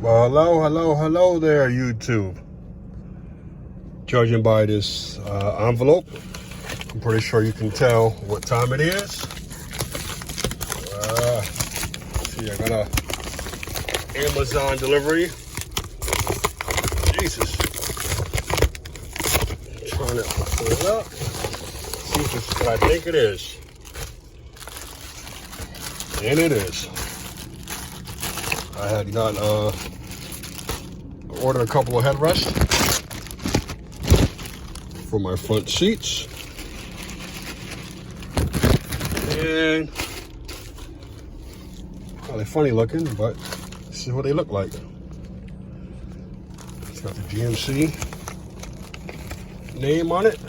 Well, hello there, YouTube. Judging by this envelope, I'm pretty sure you can tell what time it is. See, I got a Amazon delivery. Jesus. I'm trying to pull it up. See if it's what I think it is. And it is. I had got ordered a couple of headrests for my front seats, and well, they're funny looking, but this is what they look like. It's got the GMC name on it,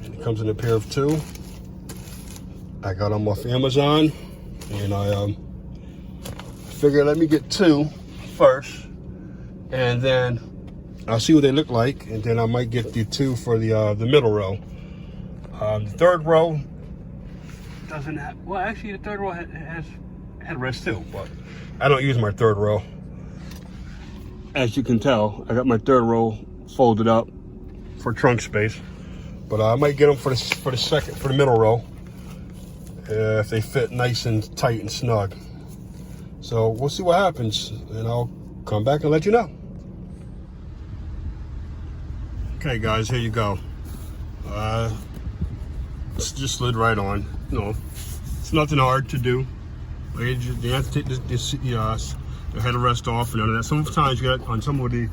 and it comes in a pair of two. I got them off Amazon, and I figured let me get two first, and then I'll see what they look like, and then I might get the two for the middle row. The third row doesn't have, well, actually the third row has headrest too, but I don't use my third row. As you can tell, I got my third row folded up for trunk space, but I might get them for the middle row if they fit nice and tight and snug. So we'll see what happens, and I'll come back and let you know. Okay, guys, here you go. It's just slid right on. You know, it's nothing hard to do. You have to take the headrest off and none of that. Sometimes you got on some of the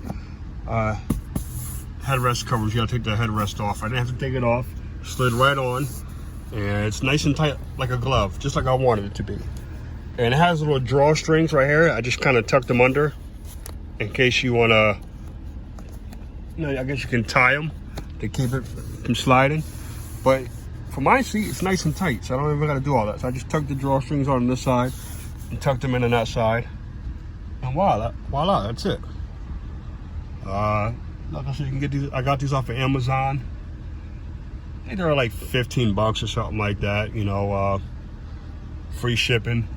headrest covers, you got to take the headrest off. I didn't have to take it off. Slid right on, and it's nice and tight like a glove, just like I wanted it to be. And it has little drawstrings right here. I just kind of tucked them under in case you want to, you know, I guess you can tie them to keep it from sliding. But for my seat, it's nice and tight, so I don't even got to do all that. So I just tucked the drawstrings on this side and tucked them in on that side. And voila, that's it. Like I said, you can get these. I got these off of Amazon. I think they're like 15 bucks or something like that, you know, free shipping.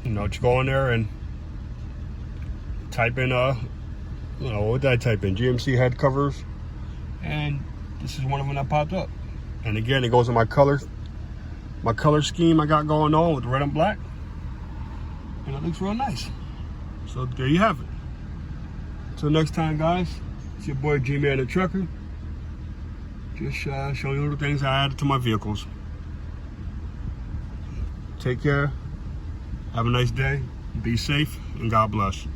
You know, just go in there and type in, you know, what did I type in? GMC head covers, and this is one of them that popped up. And again, it goes in my color scheme I got going on with red and black, and it looks real nice. So there you have it. Until next time, guys, it's your boy G-Man the Trucker. Just showing you little things I added to my vehicles. Take care. Have a nice day. Be safe, and God bless.